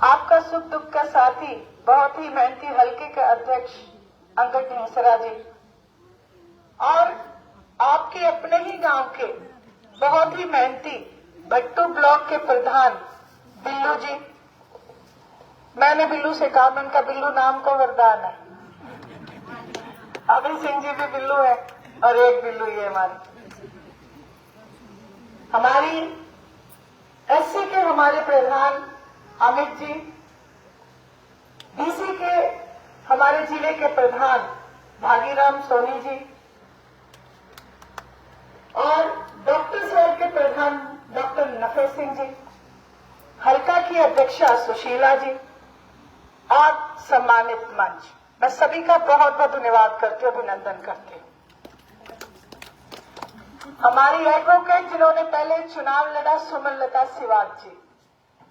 आपका सुख दुख का साथी, बहुत ही मेहनती हलके के अध्यक्ष अंगद ढींगसरा जी और आपके अपने ही गांव के बहुत ही मेहनती भट्टू ब्लॉक के प्रधान बिल्लू जी। मैंने बिल्लू से कहा, मैं उनका बिल्लू नाम को वरदान है। अभय सिंह जी भी बिल्लू है और एक बिल्लू ये हमारी एससी के हमारे प्रधान अमित जी, बीसी के हमारे जिले के प्रधान भागीराम सोनी जी और डॉक्टर साहब के प्रधान डॉक्टर नफे सिंह जी, हल्का की अध्यक्षा सुशीला जी और सम्मानित मंच, मैं सभी का बहुत बहुत धन्यवाद करती हूँ, अभिनंदन करती हूँ। हमारी एडवोकेट जिन्होंने पहले चुनाव लड़ा, सुमनलता सिवाग जी,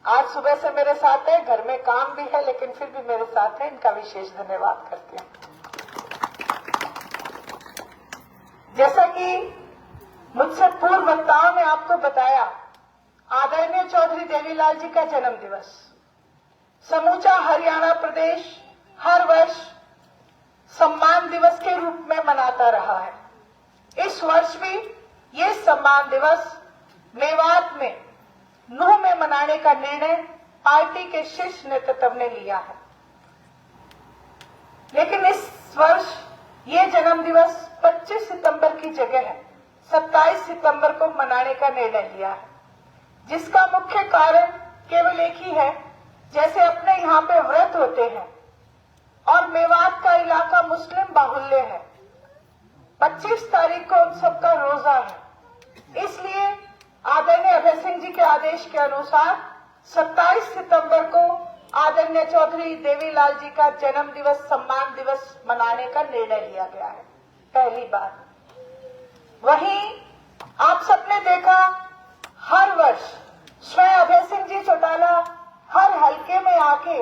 आज सुबह से मेरे साथ है, घर में काम भी है लेकिन फिर भी मेरे साथ है, इनका विशेष धन्यवाद करती हूँ। जैसा कि मुझसे पूर्व वक्ताओं ने आपको बताया, आदरणीय चौधरी देवीलाल जी का जन्म दिवस समूचा हरियाणा प्रदेश हर वर्ष सम्मान दिवस के रूप में मनाता रहा है। इस वर्ष भी ये सम्मान दिवस मेवात में नूह में मनाने का निर्णय पार्टी के शीर्ष नेतृत्व ने लिया है, लेकिन इस वर्ष ये जन्म दिवस 25 सितंबर की जगह है 27 सितंबर को मनाने का निर्णय लिया है, जिसका मुख्य कारण केवल एक ही है। जैसे अपने यहाँ पे व्रत होते हैं और मेवात का इलाका मुस्लिम बाहुल्य है, 25 तारीख को उन सबका रोजा है, इसलिए आदरणीय अभय सिंह जी के आदेश के अनुसार 27 सितंबर को आदरणीय चौधरी देवीलाल जी का जन्म दिवस सम्मान दिवस मनाने का निर्णय लिया गया है, पहली बात। वहीं आप सबने देखा, हर वर्ष स्वयं अभय सिंह जी चौटाला हर हलके में आके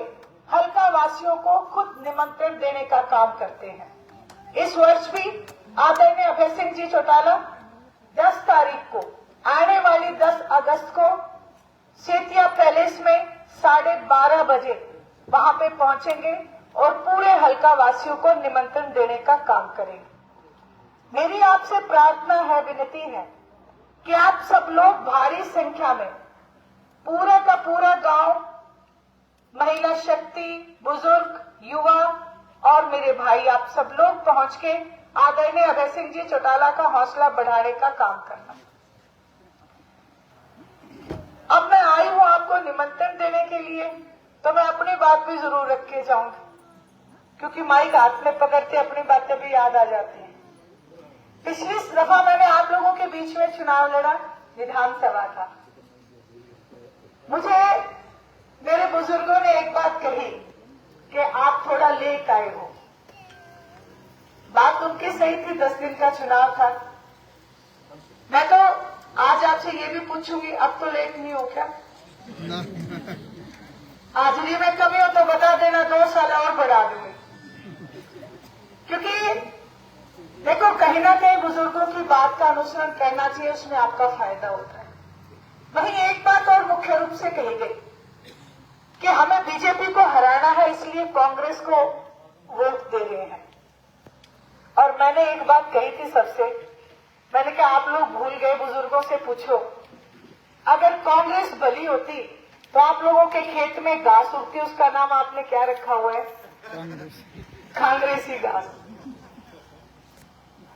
हलका वासियों को खुद निमंत्रण देने का काम करते हैं। इस वर्ष भी आदरणीय अभय सिंह जी चौटाला 10 तारीख को आने वाली 10 अगस्त को सेतिया पैलेस में 12:30 बजे वहां पे पहुंचेंगे और पूरे हलका वासियों को निमंत्रण देने का काम करेंगे। मेरी आपसे प्रार्थना है, विनती है कि आप सब लोग भारी संख्या में, पूरा का पूरा गांव, महिला शक्ति, बुजुर्ग, युवा और मेरे भाई, आप सब लोग पहुंच के आदरणीय अभय सिंह जी चौटाला का हौसला बढ़ाने का काम करना। अब मैं आई हूं आपको निमंत्रण देने के लिए, तो मैं अपनी बात भी जरूर रख के जाऊंगी, क्योंकि माइक हाथ में पकड़ते अपनी बातें भी याद आ जाती हैं। पिछली दफा मैंने आप लोगों के बीच में चुनाव लड़ा, विधानसभा का। मुझे मेरे बुजुर्गों ने एक बात कही कि आप थोड़ा लेट आए हो। बात उनकी सही थी, 10 दिन का चुनाव था। मैं तो आज आपसे ये भी पूछूंगी, अब तो लेट नहीं हो क्या? हाजिरी में कमी हो तो बता देना, 2 साल और बढ़ा दूंगी। क्योंकि देखो, कहीं ना कहीं बुजुर्गों की बात का अनुसरण करना चाहिए, उसमें आपका फायदा होता है। वहीं एक बात और मुख्य रूप से कही गई कि हमें बीजेपी को हराना है, इसलिए कांग्रेस को वोट दे रहे हैं। और मैंने एक बात कही थी सबसे, मैंने कहा आप लोग भूल गए, बुजुर्गों से पूछो, अगर कांग्रेस भली होती तो आप लोगों के खेत में घास उगती, उसका नाम आपने क्या रखा हुआ है? कांग्रेसी घास।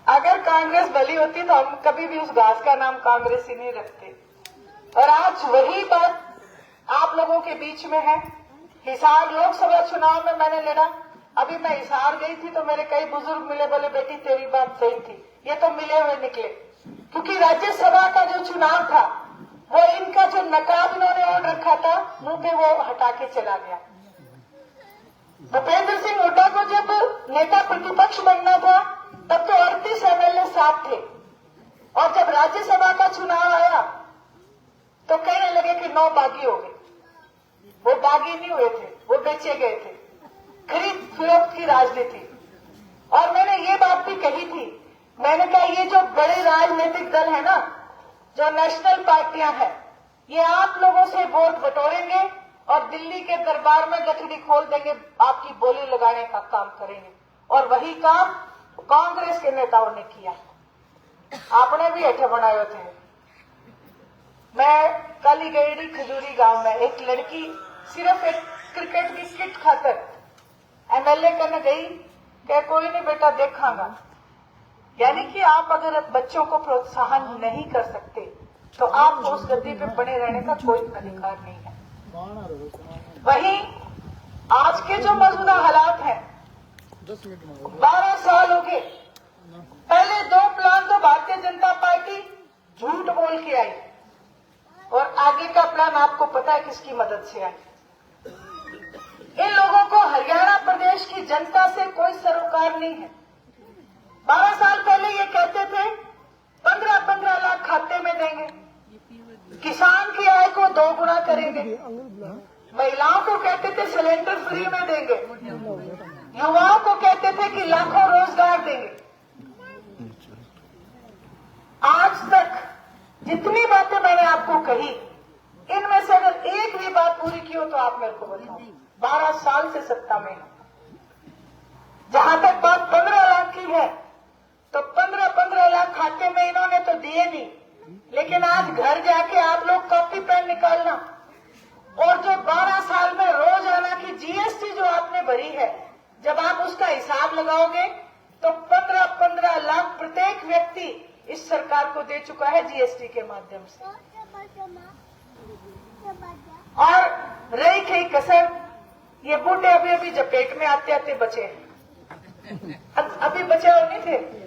अगर कांग्रेस भली होती तो हम कभी भी उस घास का नाम कांग्रेसी नहीं रखते। और आज वही बात आप लोगों के बीच में है। हिसार लोकसभा चुनाव में मैंने लड़ा, अभी मैं हिसार गई थी तो मेरे कई बुजुर्ग मिले, बोले बेटी तेरी बात सही थी, ये तो मिले हुए निकले। क्योंकि राज्यसभा का जो चुनाव था, वो इनका जो नकाब इन्होंने ओढ़ रखा था मुंह पे, वो हटा के चला गया। भूपेंद्र सिंह हुड्डा को जब नेता प्रतिपक्ष बनना था, तब तो 38 MLA साथ थे, और जब राज्यसभा का चुनाव आया तो कहने लगे कि 9 बागी हो गए। वो बागी नहीं हुए थे, वो बेचे गए थे। खरीद फरोख्त की राजनीति। और मैंने ये बात भी कही थी, मैंने कहा ये जो बड़े राजनीतिक दल है ना, जो नेशनल पार्टियां हैं, ये आप लोगों से वोट बटोरेंगे और दिल्ली के दरबार में गठड़ी खोल देंगे, आपकी बोली लगाने का काम करेंगे। और वही काम कांग्रेस के नेताओं ने किया। आपने भी ऐठे बनाए थे। मैं कल ही गई खजूरी गांव में, एक लड़की सिर्फ एक क्रिकेट की किट खातर एमएलए करने गई कि कोई नहीं बेटा देखांगा। यानी कि आप अगर बच्चों को प्रोत्साहन नहीं कर सकते तो आपको उस गद्दी पे बने रहने का कोई अधिकार नहीं है। वहीं आज के जो मौजूदा हालात हैं, 12 साल हो गए। पहले 2 प्लान तो भारतीय जनता पार्टी झूठ बोल के आई और आगे का प्लान आपको पता है किसकी मदद से आई। इन लोगों को हरियाणा प्रदेश की जनता से कोई सरोकार नहीं है। 12 साल पहले ये कहते थे 15-15 लाख खाते में देंगे, किसान की आय को 2 गुना करेंगे, महिलाओं को कहते थे सिलेंडर फ्री में देंगे, युवाओं को कहते थे कि लाखों रोजगार देंगे। आज तक जितनी बातें मैंने आपको कही, इनमें से अगर एक भी बात पूरी की हो तो आप मेरे को बताओ। 12 साल से सत्ता में। जहां तक बात 15 लाख की है तो 15-15 लाख खाते में इन्होंने तो दिए नहीं, लेकिन आज घर जाके आप लोग कॉपी पेन निकालना और जो 12 साल में रोजाना की जीएसटी जो आपने भरी है, जब आप उसका हिसाब लगाओगे तो 15-15 लाख प्रत्येक व्यक्ति इस सरकार को दे चुका है जीएसटी के माध्यम से। और रही कई कसर, ये बूढ़े अभी अभी जपेट में आते आते बचे हैं, अभी बचे और नहीं थे।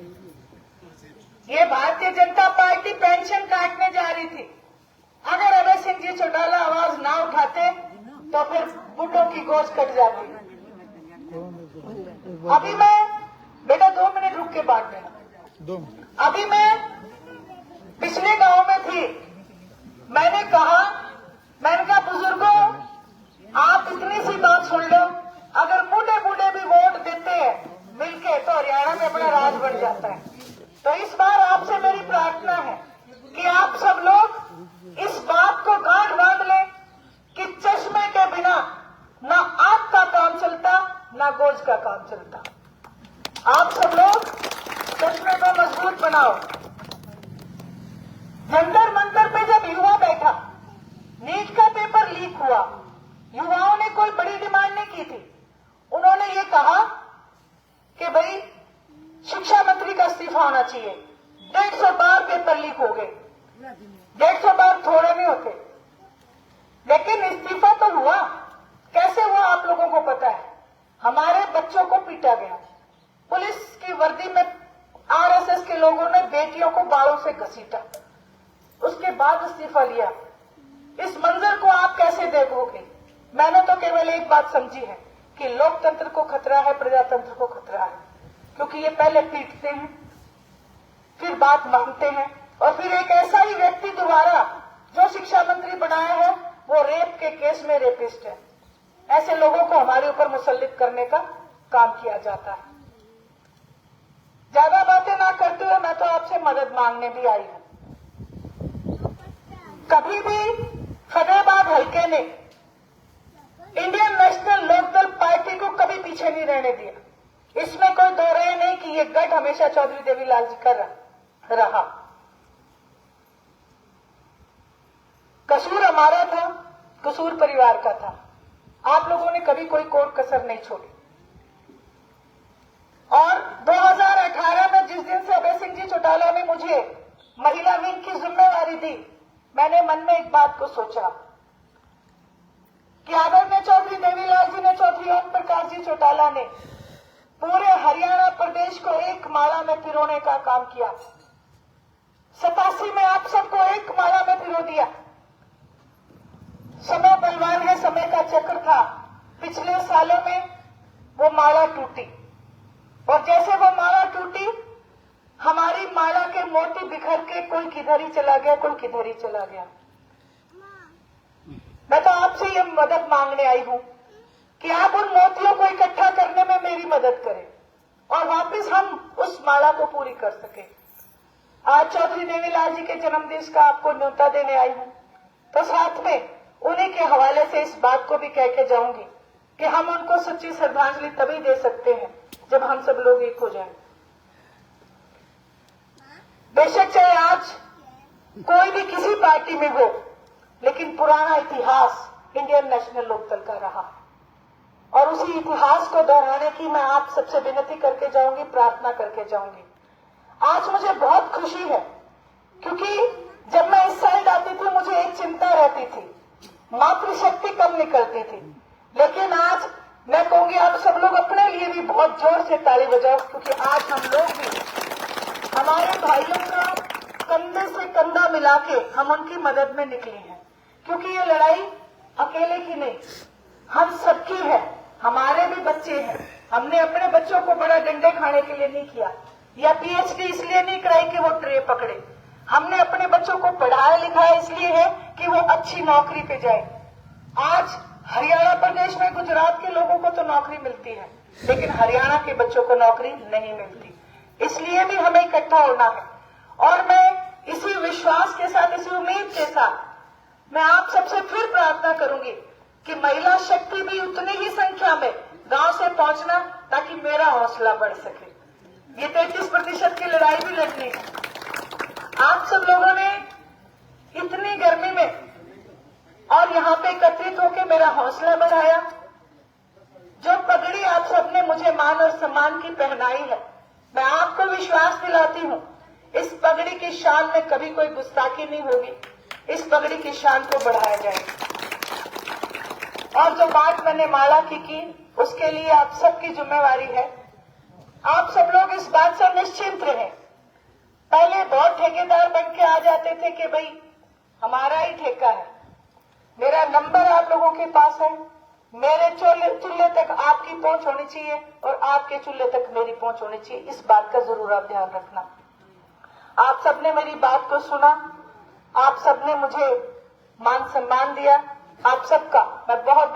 ये भारतीय जनता पार्टी पेंशन काटने जा रही थी। अगर अभय सिंह जी चौटाला आवाज ना उठाते तो फिर बूढ़ों की गोश कट जाती। अभी मैं बेटा 2 मिनट रुक के बात देना। अभी मैं पिछले गांव में थी, मैंने कहा बुजुर्गों आप इतनी सी बात सुन लो, अगर बूढ़े बूढ़े भी वोट देते हैं मिलके तो हरियाणा में अपना राज बन जाता है। तो इस बार आपसे मेरी प्रार्थना है कि आप सब लोग इस बात को गांठ बांध लें कि चश्मे के बिना ना आग का काम चलता ना गोज का काम चलता। आप सब लोग चश्मे को मजबूत बनाओ। जंतर मंतर पे जब युवा बैठा, नीट का पेपर लीक हुआ, युवाओं ने कोई बड़ी डिमांड नहीं की थी। उन्होंने ये कहा कि भाई शिक्षा मंत्री का इस्तीफा होना चाहिए। 150 बार पेपर लीक हो गए। 150 बार थोड़े नहीं होते, लेकिन इस्तीफा तो हुआ। कैसे हुआ आप लोगों को पता है। हमारे बच्चों को पीटा गया, पुलिस की वर्दी में आरएसएस के लोगों ने बेटियों को बालों से घसीटा, उसके बाद इस्तीफा लिया। इस मंजर को आप कैसे देखोगे। मैंने तो केवल एक बात समझी है कि लोकतंत्र को खतरा है, प्रजातंत्र को खतरा है, क्योंकि ये पहले पीटते हैं, फिर बात मांगते हैं, और फिर एक ऐसा ही व्यक्ति दोबारा जो शिक्षा मंत्री बनाया है वो रेप के केस में रेपिस्ट है। ऐसे लोगों को हमारे ऊपर मुसल्लित करने का काम किया जाता है। ज्यादा बातें ना करते हुए मैं तो आपसे मदद मांगने भी आई हूं। कभी भी फतेहाबाद हल्के ने इंडियन नेशनल लोकदल पार्टी को कभी पीछे नहीं रहने दिया। इसमें कोई दो राय नहीं कि ये गढ़ हमेशा चौधरी देवीलाल जी का रहा। कसूर हमारा था, कसूर परिवार का था। आप लोगों ने कभी कोई कोर कसर नहीं छोड़ी। और 2018 में जिस दिन से अभय सिंह जी चौटाला ने मुझे महिला विंग की जिम्मेवारी दी, मैंने मन में एक बात को सोचा कि आदरणीय चौधरी देवीलाल जी ने, चौधरी ओम प्रकाश जी चौटाला ने पूरे हरियाणा प्रदेश को एक माला में पिरोने का काम किया। 87 में आप सबको एक माला में पिरो दिया। समय बलवान है, समय का चक्र था। पिछले सालों में वो माला टूटी, और जैसे वो माला टूटी, हमारी माला के मोती बिखर के कोई किधर ही चला गया, कोई किधर ही चला गया। मैं तो आपसे ये मदद मांगने आई हूं कि आप उन मोतियों को इकट्ठा करने में मेरी मदद करें और वापस हम उस माला को पूरी कर सके। आज चौधरी देवीलाल जी के जन्मदिन का आपको न्योता देने आई हूं, तो साथ में उन्हीं के हवाले से इस बात को भी कह के जाऊंगी कि हम उनको सच्ची श्रद्धांजलि तभी दे सकते हैं जब हम सब लोग एक हो जाएं। बेशक चाहे आज कोई भी किसी पार्टी में हो, लेकिन पुराना इतिहास इंडियन नेशनल लोकदल का रहा और उसी इतिहास को दोहराने की मैं आप सबसे विनती करके जाऊंगी, प्रार्थना करके जाऊंगी। आज मुझे बहुत खुशी है क्योंकि जब मैं इस साइड आती थी मुझे एक चिंता रहती थी, मातृशक्ति कम निकलती थी, लेकिन आज मैं कहूंगी आप सब लोग अपने लिए भी बहुत जोर से ताली बजाओ, क्योंकि आज हम लोग भी हमारे भाइयों का कंधे से कंधा मिला के हम उनकी मदद में निकले हैं। क्योंकि ये लड़ाई अकेले की नहीं, हम सबकी है, हमारे भी बच्चे हैं। हमने अपने बच्चों को बड़ा डंडे खाने के लिए नहीं किया या पीएचडी इसलिए नहीं कराई कि वो ट्रे पकड़े। हमने अपने बच्चों को पढ़ाया लिखाया इसलिए है कि वो अच्छी नौकरी पे जाए। आज हरियाणा प्रदेश में गुजरात के लोगों को तो नौकरी मिलती है, लेकिन हरियाणा के बच्चों को नौकरी नहीं मिलती। इसलिए भी हमें इकट्ठा होना है और मैं इसी विश्वास के साथ, इसी उम्मीद के साथ मैं आप सबसे फिर प्रार्थना करूंगी कि महिला शक्ति भी उतनी ही संख्या में गांव से पहुंचना, ताकि मेरा हौसला बढ़ सके। ये 33% की लड़ाई भी लड़नी है। आप सब लोगों ने इतनी गर्मी में और यहाँ पे एकत्रित होकर मेरा हौसला बढ़ाया। जो पगड़ी आप सबने मुझे मान और सम्मान की पहनाई है, मैं आपको विश्वास दिलाती हूँ इस पगड़ी की शान में कभी कोई गुस्ताखी नहीं होगी। इस पगड़ी की शान को बढ़ाया जाएगा। और जो बात मैंने माला की उसके लिए आप सबकी जिम्मेवारी है। आप सब लोग इस बात से निश्चिंत रहें। पहले बहुत ठेकेदार बन के आ जाते थे कि भाई हमारा ही ठेका है। मेरा नंबर आप लोगों के पास है। मेरे चूल्हे तक आपकी पहुंच होनी चाहिए और आपके चूल्हे तक मेरी पहुंच होनी चाहिए। इस बात का जरूर आप ध्यान रखना। आप सबने मेरी बात को सुना, आप सबने मुझे मान सम्मान दिया। आप सबका मैं बहुत